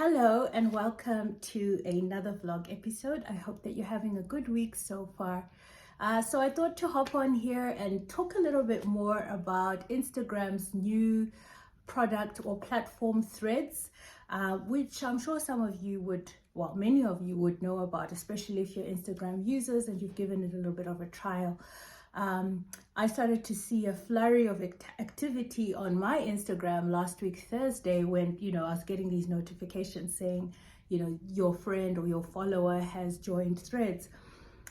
Hello and welcome to another vlog episode. I hope that you're having a good week so far. So I thought to hop on here and talk a little bit more about Instagram's new product or platform, Threads, which I'm sure some of you would, well, many of you would know about, especially if you're Instagram users and you've given it a little bit of a trial. I started to see a flurry of activity on my Instagram last week, Thursday, when, I was getting these notifications saying, your friend or your follower has joined Threads.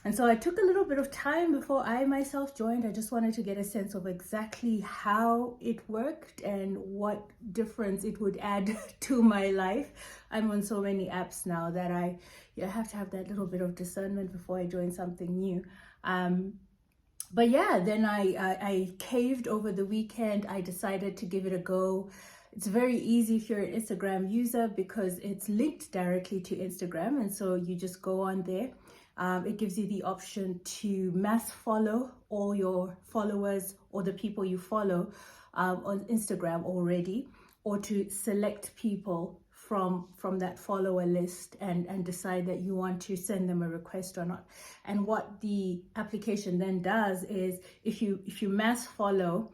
And so I took a little bit of time before I myself joined. I just wanted to get a sense of exactly how it worked and what difference it would add to my life. I'm on so many apps now that I have to have that little bit of discernment before I join something new. But yeah, then I caved over the weekend. I decided to give it a go. It's very easy if you're an Instagram user because it's linked directly to Instagram. And so you just go on there. It gives you the option to mass follow all your followers or the people you follow on Instagram already, or to select people from that follower list and decide that you want to send them a request or not. And what the application then does is if you mass follow,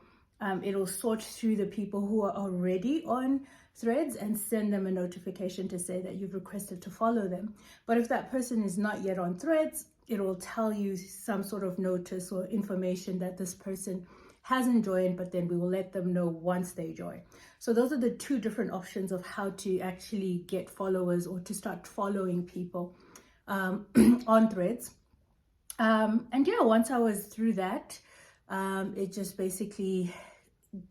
it'll sort through the people who are already on Threads and send them a notification to say that you've requested to follow them. But if that person is not yet on Threads, it will tell you some sort of notice or information that this person hasn't joined, but then we will let them know once they join. So those are the two different options of how to actually get followers or to start following people on Threads. And yeah, once I was through that, it just basically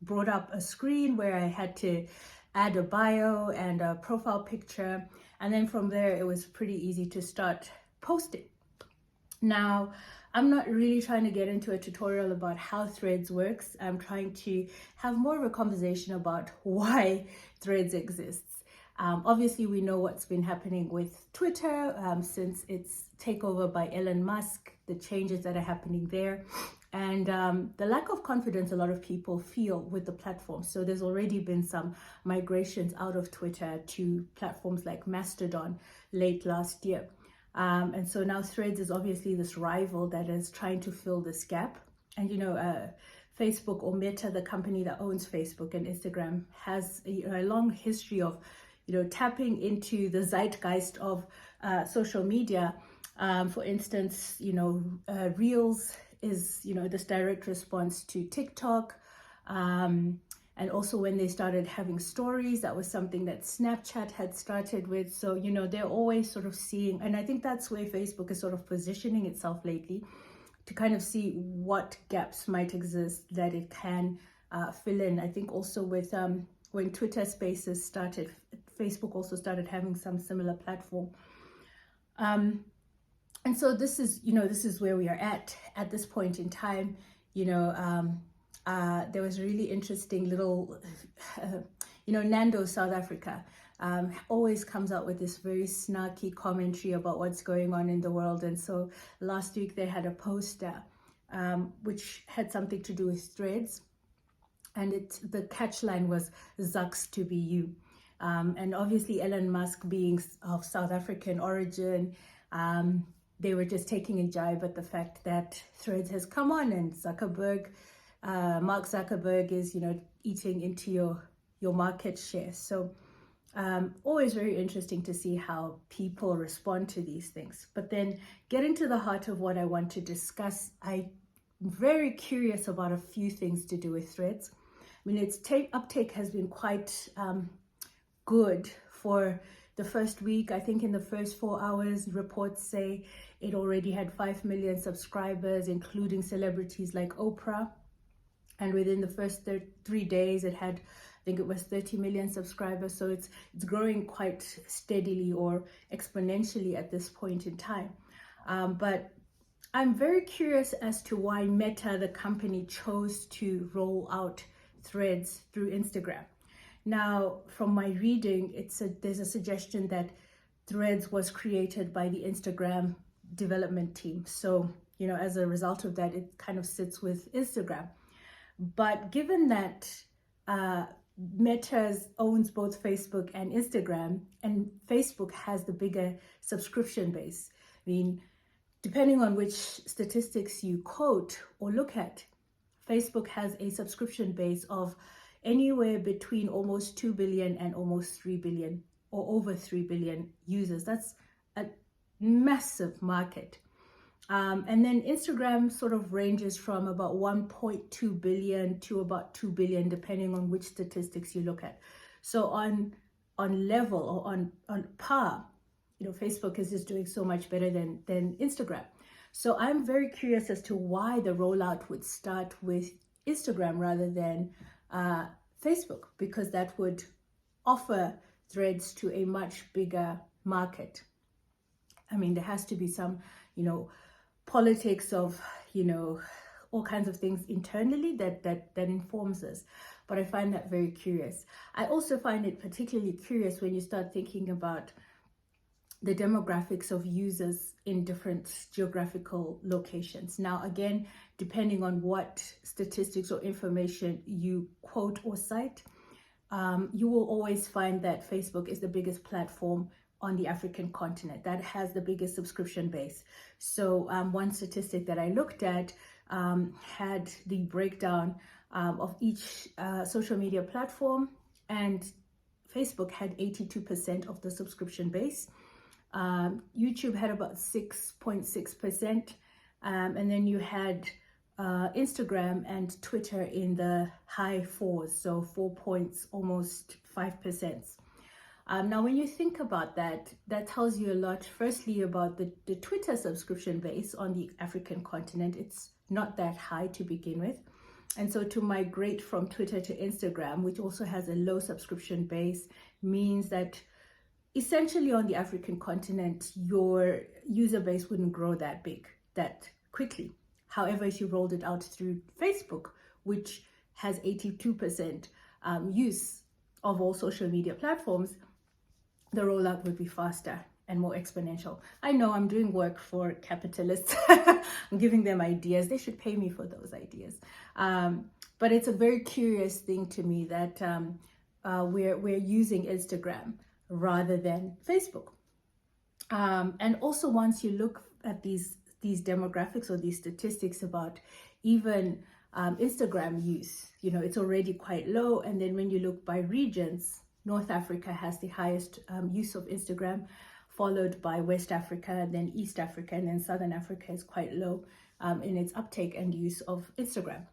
brought up a screen where I had to add a bio and a profile picture. And then from there, it was pretty easy to start posting. Now, I'm not really trying to get into a tutorial about how Threads works. I'm trying to have more of a conversation about why Threads exists. Obviously, we know what's been happening with Twitter since its takeover by Elon Musk, the changes that are happening there, and the lack of confidence a lot of people feel with the platform. So there's already been some migrations out of Twitter to platforms like Mastodon late last year. And so now Threads is obviously this rival that is trying to fill this gap. And, Facebook or Meta, the company that owns Facebook and Instagram, has a long history of, tapping into the zeitgeist of social media. For instance, Reels is, this direct response to TikTok. And also when they started having stories, that was something that Snapchat had started with. So, they're always sort of seeing, and I think that's where Facebook is sort of positioning itself lately, to kind of see what gaps might exist that it can fill in. I think also with when Twitter Spaces started, Facebook also started having some similar platform. And so this is where we are at this point in time. There was a really interesting little, Nando's South Africa always comes out with this very snarky commentary about what's going on in the world. And so last week they had a poster which had something to do with Threads. And the catchline was Zucks to be you. And obviously Elon Musk being of South African origin, they were just taking a jibe at the fact that Threads has come on and Mark Zuckerberg is, eating into your market share. So always very interesting to see how people respond to these things. But then getting to the heart of what I want to discuss, I'm very curious about a few things to do with Threads. I mean, its uptake has been quite good for the first week. I think in the first 4 hours, reports say it already had 5 million subscribers, including celebrities like Oprah. And within the first 3 days, it had, I think it was 30 million subscribers. So it's growing quite steadily or exponentially at this point in time. But I'm very curious as to why Meta, the company, chose to roll out Threads through Instagram. Now, from my reading, there's a suggestion that Threads was created by the Instagram development team. So, as a result of that, it kind of sits with Instagram. But given that Meta owns both Facebook and Instagram, and Facebook has the bigger subscription base. I mean, depending on which statistics you quote or look at, Facebook has a subscription base of anywhere between almost 2 billion and almost 3 billion, or over 3 billion users. That's a massive market. And then Instagram sort of ranges from about 1.2 billion to about 2 billion, depending on which statistics you look at. So on level, or on par, Facebook is just doing so much better than Instagram. So I'm very curious as to why the rollout would start with Instagram rather than Facebook, because that would offer Threads to a much bigger market. I mean, there has to be some, politics of, all kinds of things internally that informs us. But I find that very curious. I also find it particularly curious when you start thinking about the demographics of users in different geographical locations. Now, again, depending on what statistics or information you quote or cite, you will always find that Facebook is the biggest platform on the African continent that has the biggest subscription base. So one statistic that I looked at had the breakdown of each social media platform, and Facebook had 82% of the subscription base. YouTube had about 6.6%, and then you had Instagram and Twitter in the high fours, so 4 points, almost 5%. Now, when you think about that, that tells you a lot, firstly, about the Twitter subscription base on the African continent. It's not that high to begin with. And so to migrate from Twitter to Instagram, which also has a low subscription base, means that essentially on the African continent, your user base wouldn't grow that big, that quickly. However, if you rolled it out through Facebook, which has 82% use of all social media platforms, the rollout would be faster and more exponential. I know I'm doing work for capitalists. I'm giving them ideas. They should pay me for those ideas. But it's a very curious thing to me that we're using Instagram rather than Facebook. And also, once you look at these demographics or these statistics about even Instagram use, it's already quite low. And then when you look by regions, North Africa has the highest use of Instagram, followed by West Africa, and then East Africa, and then Southern Africa is quite low in its uptake and use of Instagram.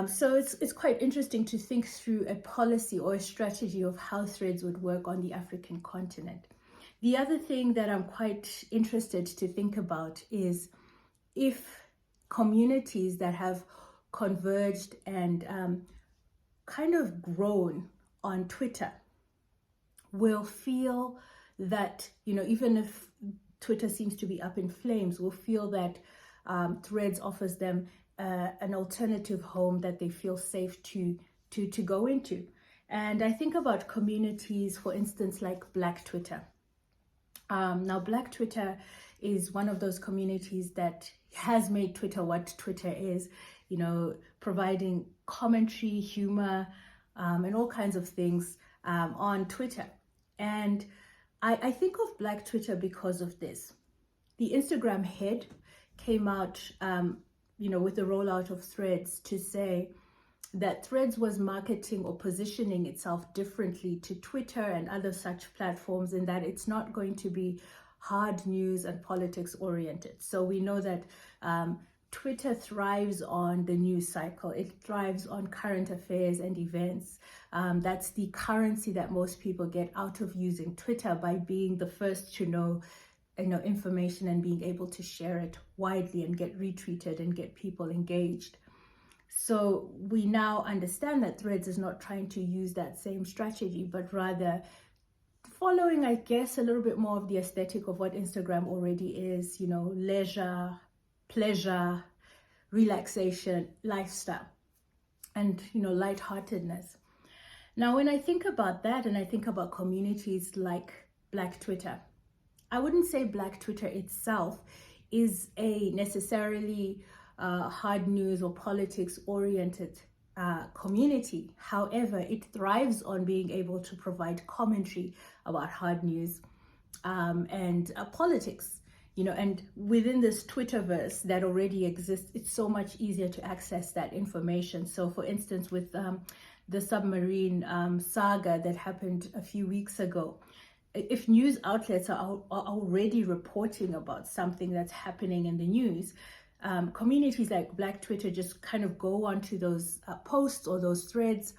So it's quite interesting to think through a policy or a strategy of how Threads would work on the African continent. The other thing that I'm quite interested to think about is if communities that have converged and kind of grown on Twitter will feel that, even if Twitter seems to be up in flames, will feel that Threads offers them an alternative home that they feel safe to go into. And I think about communities, for instance, like Black Twitter. Now, Black Twitter is one of those communities that has made Twitter what Twitter is, providing commentary, humor, and all kinds of things on Twitter. And I think of Black Twitter because of this. The Instagram head came out, with the rollout of Threads to say that Threads was marketing or positioning itself differently to Twitter and other such platforms, in that it's not going to be hard news and politics oriented. So we know that Twitter thrives on the news cycle. It thrives on current affairs and events. That's the currency that most people get out of using Twitter, by being the first to know information and being able to share it widely and get retweeted and get people engaged. So we now understand that Threads is not trying to use that same strategy, but rather following, I guess, a little bit more of the aesthetic of what Instagram already is, leisure, pleasure, relaxation, lifestyle, and, lightheartedness. Now, when I think about that and I think about communities like Black Twitter, I wouldn't say Black Twitter itself is a necessarily hard news or politics oriented community. However, it thrives on being able to provide commentary about hard news and politics. And within this Twitterverse that already exists, it's so much easier to access that information. So for instance, with the submarine saga that happened a few weeks ago, if news outlets are already reporting about something that's happening in the news, communities like Black Twitter just kind of go onto those posts or those threads,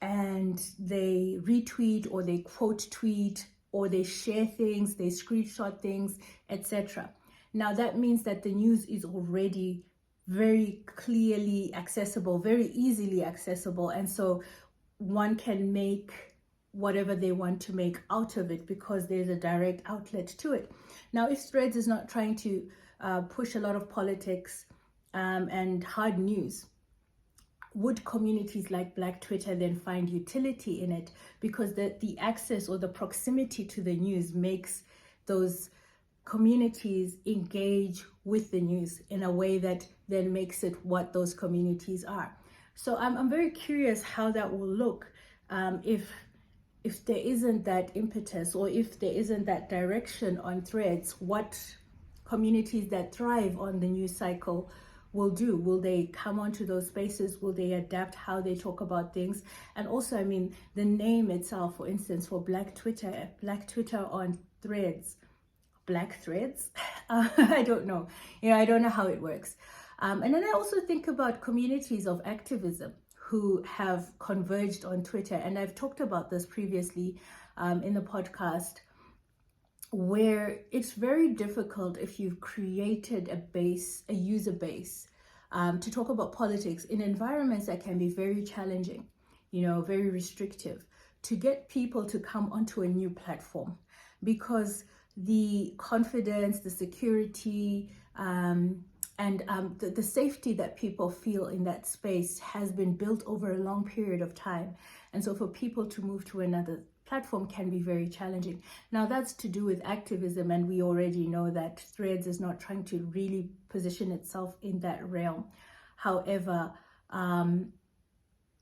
and they retweet or they quote tweet or they share things, they screenshot things, etc. Now that means that the news is already very clearly accessible, very easily accessible, and so one can make whatever they want to make out of it because there's a direct outlet to it. Now, if Threads is not trying to push a lot of politics and hard news, would communities like Black Twitter then find utility in it? Because the access or the proximity to the news makes those communities engage with the news in a way that then makes it what those communities are. So I'm very curious how that will look if there isn't that impetus, or if there isn't that direction on Threads. What communities that thrive on the news cycle will do. Will they come onto those spaces? Will they adapt how they talk about things? And also, I mean, the name itself, for instance, for Black Twitter on Threads, Black Threads, I don't know. I don't know how it works. And then I also think about communities of activism who have converged on Twitter. And I've talked about this previously in the podcast, where it's very difficult if you've created a user base to talk about politics in environments that can be very challenging, very restrictive, to get people to come onto a new platform, because the confidence, the security, and the safety that people feel in that space has been built over a long period of time. And so for people to move to another platform can be very challenging. Now that's to do with activism, and we already know that Threads is not trying to really position itself in that realm. However,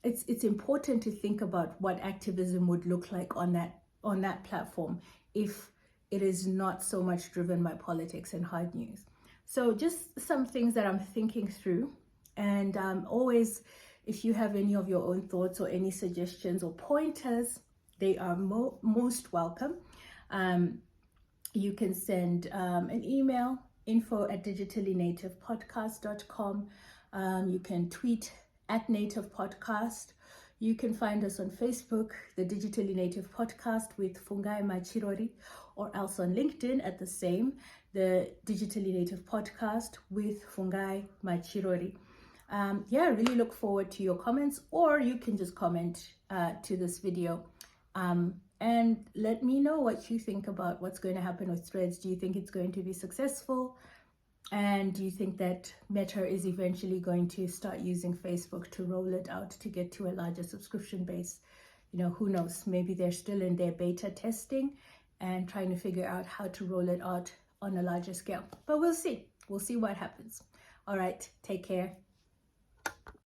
it's important to think about what activism would look like on that platform if it is not so much driven by politics and hard news. So just some things that I'm thinking through, and always, if you have any of your own thoughts or any suggestions or pointers, they are most welcome. You can send an email, info@digitallynativepodcast.com. You can tweet @nativepodcast. You can find us on Facebook, the Digitally Native Podcast with Fungai Machirori, or else on LinkedIn at the same, the Digitally Native Podcast with Fungai Machirori. I really look forward to your comments, or you can just comment to this video. And let me know what you think about what's going to happen with Threads. Do you think it's going to be successful? And do you think that Meta is eventually going to start using Facebook to roll it out to get to a larger subscription base? Who knows? Maybe they're still in their beta testing and trying to figure out how to roll it out on a larger scale. But we'll see. We'll see what happens. All right. Take care.